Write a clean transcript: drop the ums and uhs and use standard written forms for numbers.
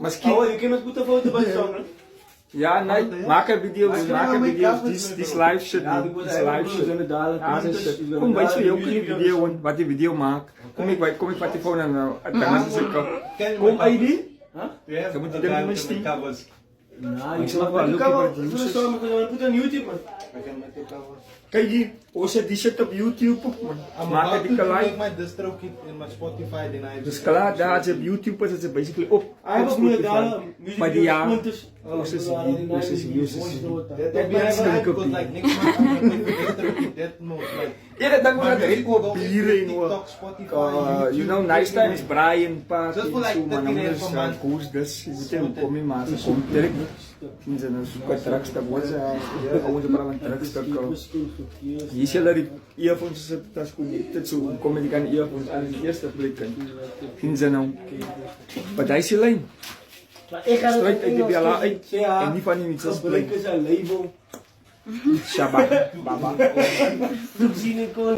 Miskien. Oh, je kan ons moeten foto bij zongen. Ja, nee, maak een video, dis live shit, dis live shit. Kom by so jou kan die video en wat die video maak. Kom ek wat die phone nou. Dan is ek kom ID. Jy moet dit in my steam. Nou, ik snap wel. Put on YouTube man. Kyk hier, ons het die shit op YouTube op man. Maak dit live. My distro kit in my Spotify then I. Dus klaar, daar is op YouTube is het basically op. Hij was nu daar muziek. Maar die ja. Ons is That like next month I'm gonna make a distro kit that mode like. Ja, dat ding wat ek op TikTok, biere Spotify, you know, nice times Brian Park. Just for like so man, 30 ons per month. koers dus, jy weet hoe kom jy maar so kom direk. Ons het nou so 'n truckstuk wat ons maar 'n truckstuk. Hier is hulle die earphones sit tas kom dit so kom jy kan earphones aan die eerste plek kan. Sien jy nou. Maar daai se lyn. Straight uit die bella uit en nie van die mixers plek. Gebruik is 'n label. Shabba baba. Sien ek kon